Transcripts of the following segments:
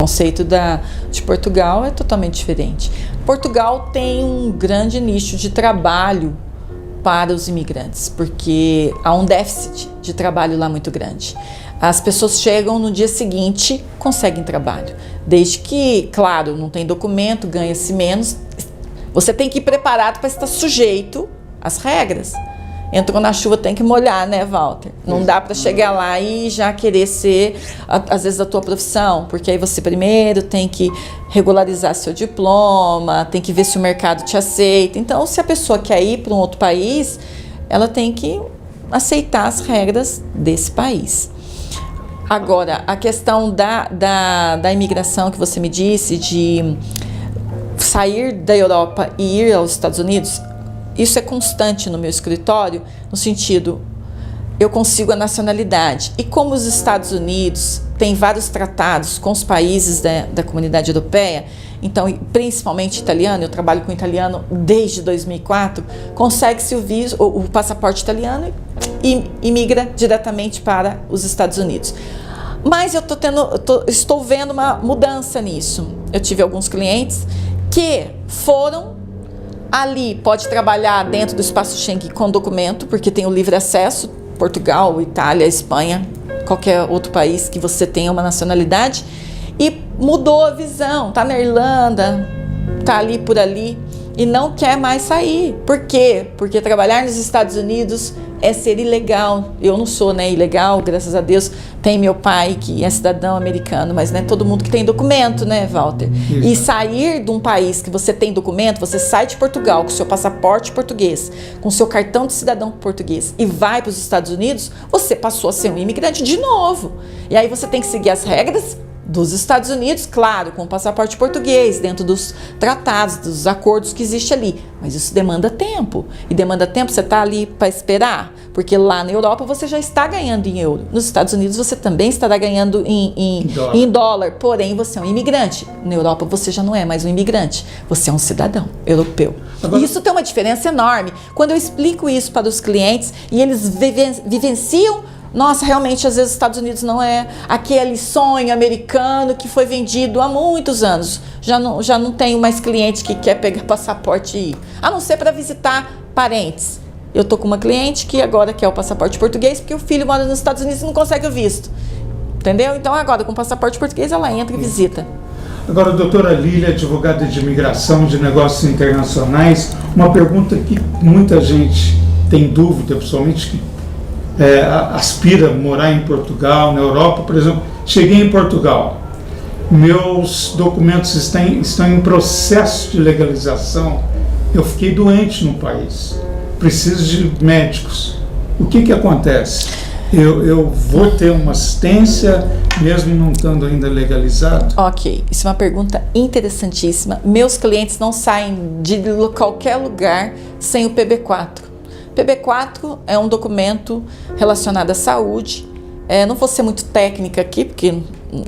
O conceito de Portugal é totalmente diferente. Portugal tem um grande nicho de trabalho para os imigrantes, porque há um déficit de trabalho lá muito grande. As pessoas chegam no dia seguinte, conseguem trabalho. Desde que, claro, não tem documento, ganha-se menos. Você tem que ir preparado para estar sujeito às regras. Entrou na chuva, tem que molhar, né, Walter? Não dá para chegar lá e já querer ser, às vezes, a tua profissão, porque aí você primeiro tem que regularizar seu diploma, tem que ver se o mercado te aceita. Então, se a pessoa quer ir para um outro país, ela tem que aceitar as regras desse país. Agora, a questão da imigração que você me disse, de sair da Europa e ir aos Estados Unidos, isso é constante no meu escritório, no sentido, eu consigo a nacionalidade. E como os Estados Unidos têm vários tratados com os países da comunidade europeia, então, principalmente italiano, eu trabalho com italiano desde 2004, consegue-se o passaporte italiano e imigra diretamente para os Estados Unidos. Mas eu estou vendo uma mudança nisso. Eu tive alguns clientes que foram ali, pode trabalhar dentro do espaço Schengen com documento, porque tem o livre acesso, Portugal, Itália, Espanha, qualquer outro país que você tenha uma nacionalidade, e mudou a visão, tá na Irlanda, tá ali por ali, e não quer mais sair. Por quê? Porque trabalhar nos Estados Unidos é ser ilegal. Eu não sou, né, ilegal, graças a Deus. Tem meu pai que é cidadão americano, mas não é todo mundo que tem documento, né, Walter? Isso. E sair de um país que você tem documento, você sai de Portugal com seu passaporte português, com seu cartão de cidadão português e vai para os Estados Unidos, você passou a ser um imigrante de novo. E aí você tem que seguir as regras dos Estados Unidos, claro, com o passaporte português, dentro dos tratados, dos acordos que existe ali. Mas isso demanda tempo. E demanda tempo, você está ali para esperar. Porque lá na Europa você já está ganhando em euro. Nos Estados Unidos você também estará ganhando em dólar. Porém, você é um imigrante. Na Europa você já não é mais um imigrante. Você é um cidadão europeu. Agora, e isso tem uma diferença enorme. Quando eu explico isso para os clientes e eles vivenciam, nossa, realmente, às vezes os Estados Unidos não é aquele sonho americano que foi vendido há muitos anos. Já não tenho mais cliente que quer pegar passaporte e ir. A não ser para visitar parentes. Eu tô com uma cliente que agora quer o passaporte português porque o filho mora nos Estados Unidos e não consegue o visto. Entendeu? Então agora com o passaporte português ela entra e visita. Agora, doutora Lília, advogada de imigração, de negócios internacionais, uma pergunta que muita gente tem dúvida, principalmente que aspira a morar em Portugal, na Europa, por exemplo. Cheguei em Portugal, meus documentos estão em processo de legalização, eu fiquei doente no país, preciso de médicos. O que acontece? Eu vou ter uma assistência, mesmo não estando ainda legalizado? Ok, isso é uma pergunta interessantíssima. Meus clientes não saem de qualquer lugar sem o PB4. PB4 é um documento relacionado à saúde. Não vou ser muito técnica aqui, porque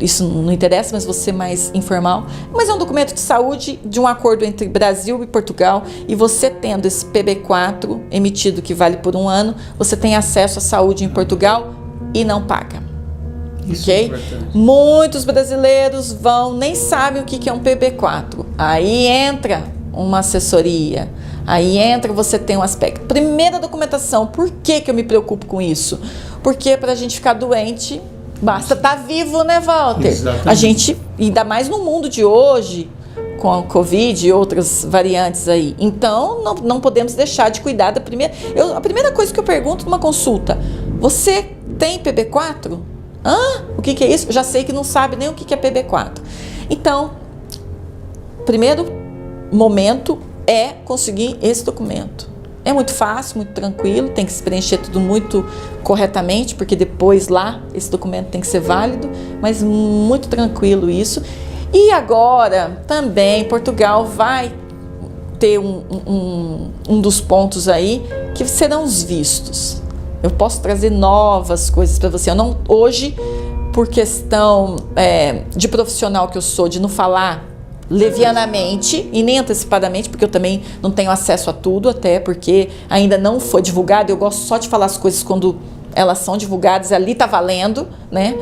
isso não interessa, mas vou ser mais informal. Mas é um documento de saúde de um acordo entre Brasil e Portugal. E você tendo esse PB4 emitido, que vale por 1 ano, você tem acesso à saúde em Portugal e não paga. Isso ok? É importante. Muitos brasileiros nem sabem o que é um PB4. Aí entra uma assessoria. Aí entra, você tem um aspecto. Primeira documentação, por que eu me preocupo com isso? Porque para a gente ficar doente, basta estar vivo, né, Walter? Exatamente. A gente, ainda mais no mundo de hoje, com a Covid e outras variantes aí. Então, não podemos deixar de cuidar da primeira... a primeira coisa que eu pergunto numa consulta, você tem PB4? O que é isso? Eu já sei que não sabe nem o que é PB4. Então, primeiro momento é conseguir esse documento. É muito fácil, muito tranquilo, tem que se preencher tudo muito corretamente, porque depois lá esse documento tem que ser válido, mas muito tranquilo isso. E agora também Portugal vai ter um dos pontos aí que serão os vistos. Eu posso trazer novas coisas para você. Eu não, hoje, por questão de profissional que eu sou, de não falar levianamente e nem antecipadamente, porque eu também não tenho acesso a tudo, até porque ainda não foi divulgado. Eu gosto só de falar as coisas quando elas são divulgadas, ali tá valendo, né?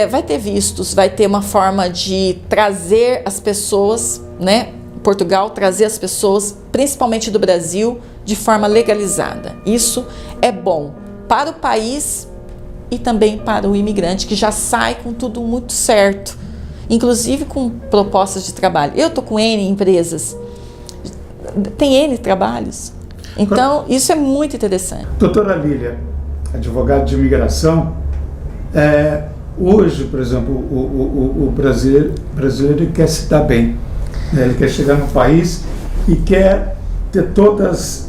Vai ter vistos, vai ter uma forma de trazer as pessoas, né? Portugal trazer as pessoas, principalmente do Brasil, de forma legalizada. Isso é bom para o país e também para o imigrante, que já sai com tudo muito certo, inclusive com propostas de trabalho. Eu estou com N empresas, tem N trabalhos, então isso é muito interessante. Doutora Lília, advogada de imigração, hoje, por exemplo, o brasileiro quer se dar bem, né? Ele quer chegar no país e quer ter todas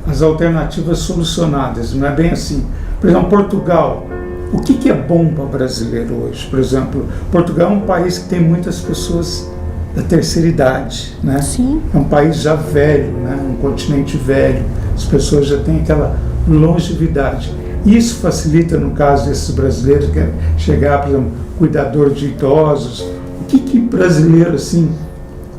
as alternativas solucionadas, não é bem assim. Por exemplo, Portugal, o que é bom para o brasileiro hoje? Por exemplo, Portugal é um país que tem muitas pessoas da terceira idade, né? Sim. É um país já velho, né? Um continente velho, as pessoas já têm aquela longevidade. Isso facilita, no caso desses brasileiros, que querem chegar, por exemplo, cuidador de idosos. O que brasileiro, assim,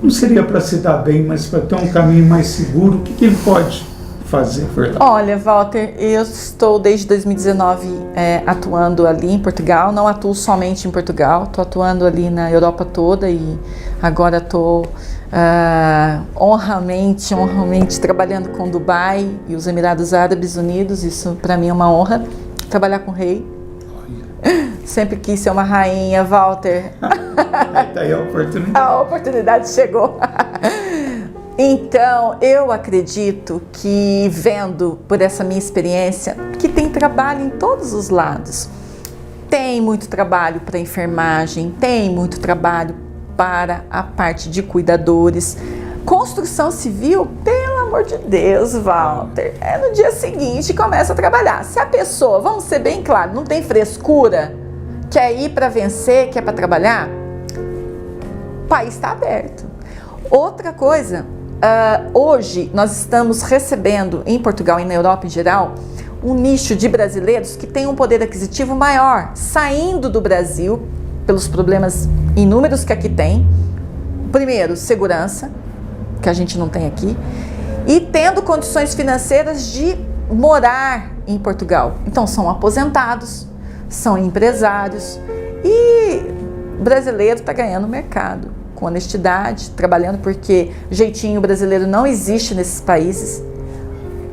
não seria para se dar bem, mas para ter um caminho mais seguro, o que ele pode fazer, Fernanda? Olha, Walter, eu estou desde 2019 atuando ali em Portugal, não atuo somente em Portugal, estou atuando ali na Europa toda e agora estou honramente trabalhando com Dubai e os Emirados Árabes Unidos. Isso para mim é uma honra, trabalhar com o rei. Sempre quis ser uma rainha, Walter. Daí a oportunidade. A oportunidade chegou. Então, eu acredito que, vendo por essa minha experiência, que tem trabalho em todos os lados. Tem muito trabalho para enfermagem, tem muito trabalho para a parte de cuidadores. Construção civil, pelo amor de Deus, Walter, no dia seguinte começa a trabalhar. Se a pessoa, vamos ser bem claros, não tem frescura, quer ir para vencer, quer para trabalhar, o país está aberto. Outra coisa, hoje nós estamos recebendo em Portugal e na Europa em geral um nicho de brasileiros que tem um poder aquisitivo maior, saindo do Brasil pelos problemas inúmeros que aqui tem. Primeiro, segurança, que a gente não tem aqui, e tendo condições financeiras de morar em Portugal. Então são aposentados, são empresários e o brasileiro está ganhando mercado, com honestidade, trabalhando, porque jeitinho brasileiro não existe nesses países.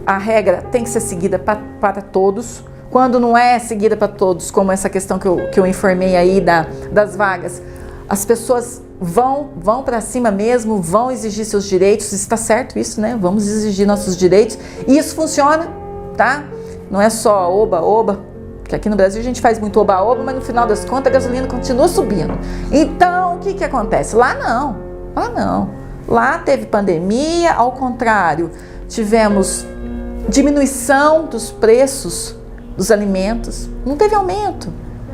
A regra tem que ser seguida para todos. Quando não é seguida para todos, como essa questão que eu informei aí das vagas, as pessoas vão para cima mesmo, vão exigir seus direitos. Está certo isso, né? Vamos exigir nossos direitos. E isso funciona, tá? Não é só oba-oba, porque aqui no Brasil a gente faz muito oba-oba, mas no final das contas a gasolina continua subindo. Então, o que acontece? Lá não. Lá teve pandemia, ao contrário, tivemos diminuição dos preços dos alimentos, não teve aumento.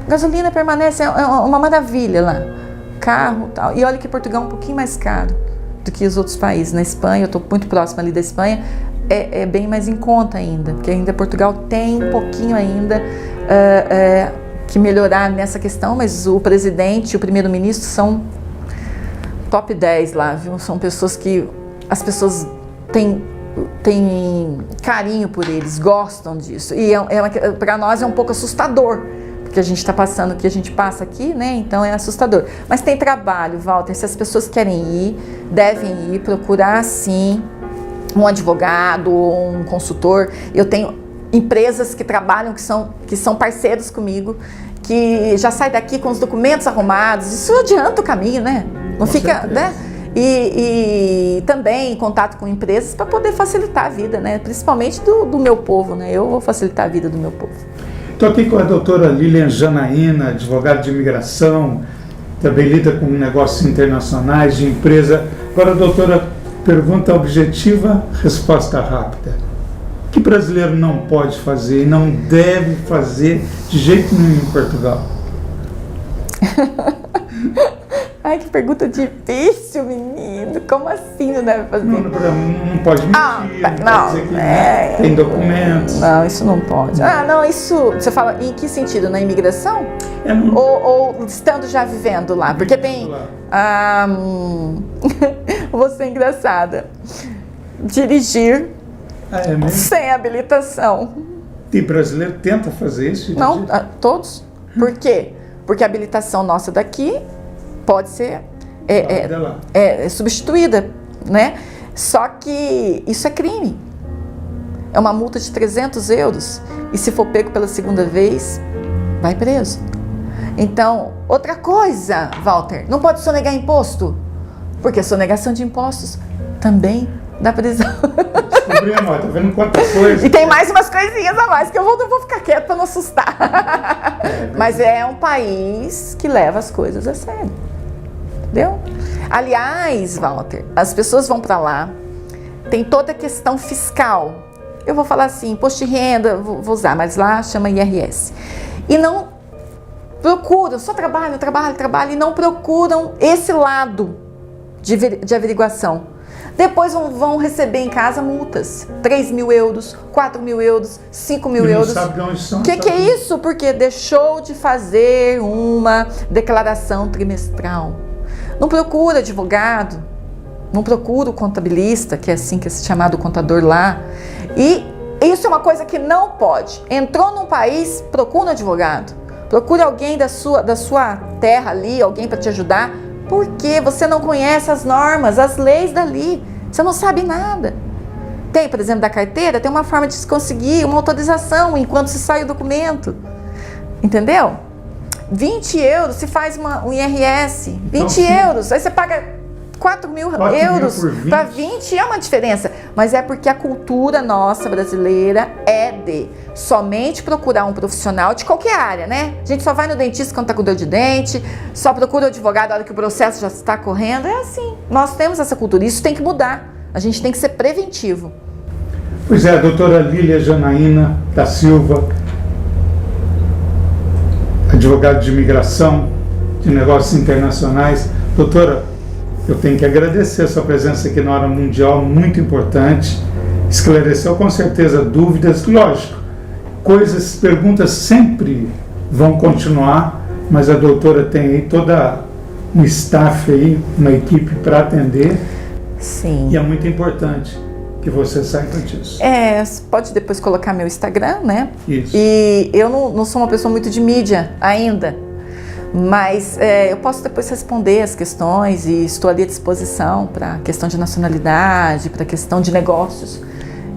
A gasolina permanece, é uma maravilha lá. Carro e tal. E olha que Portugal é um pouquinho mais caro do que os outros países. Na Espanha, eu estou muito próxima ali da Espanha, é bem mais em conta ainda, porque ainda Portugal tem um pouquinho ainda que melhorar nessa questão, mas o presidente e o primeiro-ministro são top 10 lá, viu? São pessoas que as pessoas têm carinho por eles, gostam disso. E para nós é um pouco assustador, porque a gente está passando o que a gente passa aqui, né? Então é assustador. Mas tem trabalho, Walter. Se as pessoas querem ir, devem ir, procurar sim um advogado ou um consultor. Eu tenho empresas que trabalham, que são parceiros comigo, que já saem daqui com os documentos arrumados. Isso adianta o caminho, né? Não fica, né? E também em contato com empresas para poder facilitar a vida, né? Principalmente do meu povo, né? Eu vou facilitar a vida do meu povo. Estou aqui com a doutora Lilian Janaína, advogada de imigração, também lida com negócios internacionais, de empresa. Agora, doutora, pergunta objetiva, resposta rápida. O que brasileiro não pode fazer e não deve fazer de jeito nenhum em Portugal? Ai, que pergunta difícil, menino. Como assim não deve fazer? Não pode mentir, não pode dizer que tem documentos. Não, isso não pode. Não, isso... Você fala em que sentido? Na imigração? Ou estando já vivendo lá? Porque tem... Vou ser engraçada. Dirigir sem habilitação. E brasileiro tenta fazer isso? Não, todos. Por quê? porque a habilitação nossa daqui pode ser substituída, né? Só que isso é crime. É uma multa de 300 euros e se for pego pela segunda vez, vai preso. Então, outra coisa, Walter, não pode sonegar imposto, porque a sonegação de impostos também dá prisão. Descobrimos, tá vendo quantas coisas. E tem mais umas coisinhas a mais que eu não vou ficar quieto para não assustar. Mas é um país que leva as coisas a sério. Entendeu? Aliás, Walter, as pessoas vão para lá, tem toda a questão fiscal. Eu vou falar assim, imposto de renda, vou usar, mas lá chama IRS. E não procuram, só trabalham e não procuram esse lado de averiguação. Depois vão receber em casa multas, 3 mil euros, 4 mil euros, 5 mil euros. O que é isso? Porque deixou de fazer uma declaração trimestral. Não procura advogado, não procura o contabilista, que é assim que é chamado contador lá. E isso é uma coisa que não pode. Entrou num país, procura um advogado. Procure alguém da sua terra ali, alguém para te ajudar. Porque você não conhece as normas, as leis dali. Você não sabe nada. Tem, por exemplo, da carteira, tem uma forma de se conseguir uma autorização enquanto se sai o documento. Entendeu? 20 euros se faz um IRS. 20 euros. Aí você paga 4 mil euros para 20, é uma diferença. Mas é porque a cultura nossa brasileira é de somente procurar um profissional de qualquer área, né? A gente só vai no dentista quando está com dor de dente, só procura o advogado na hora que o processo já está correndo. É assim. Nós temos essa cultura. Isso tem que mudar. A gente tem que ser preventivo. Pois é, a doutora Lília Janaína da Silva, advogada de imigração, de negócios internacionais. Doutora, eu tenho que agradecer a sua presença aqui na Hora Mundial, muito importante. Esclareceu com certeza dúvidas, lógico, perguntas sempre vão continuar, mas a doutora tem aí toda um staff aí, uma equipe para atender. Sim. E é muito importante que você saiba disso. Pode depois colocar meu Instagram, né? Isso. E eu não sou uma pessoa muito de mídia ainda, mas eu posso depois responder as questões e estou ali à disposição para questão de nacionalidade, para questão de negócios,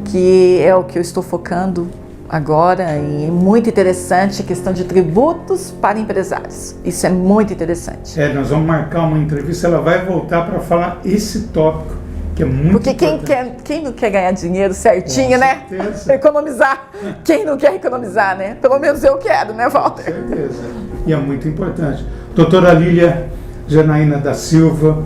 que é o que eu estou focando agora, e é muito interessante a questão de tributos para empresários. Isso é muito interessante. Nós vamos marcar uma entrevista, ela vai voltar para falar esse tópico, que é muito Porque importante. quem não quer ganhar dinheiro certinho, Com né? certeza. Economizar. Quem não quer economizar, né? Pelo menos eu quero, né, Walter? Com certeza. E é muito importante. Doutora Lília Janaína da Silva,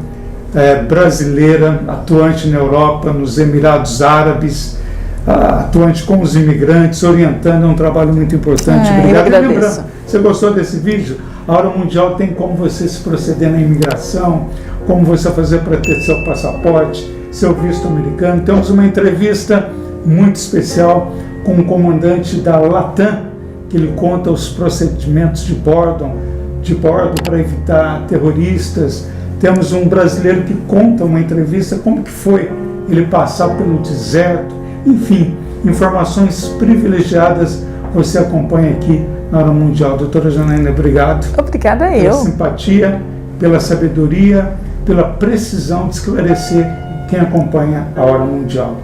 brasileira, atuante na Europa, nos Emirados Árabes, atuante com os imigrantes, orientando, é um trabalho muito importante. Obrigado. Lembrando, você gostou desse vídeo? A Hora Mundial tem como você se proceder na imigração, como você fazer para ter seu passaporte, seu visto americano. Temos uma entrevista muito especial com o comandante da Latam, que ele conta os procedimentos de bordo para evitar terroristas. Temos um brasileiro que conta uma entrevista como que foi ele passar pelo deserto. Enfim, informações privilegiadas você acompanha aqui na Hora Mundial. Doutora Janaína, obrigado. Obrigada eu. Pela simpatia, pela sabedoria, pela precisão de esclarecer quem acompanha a Hora Mundial.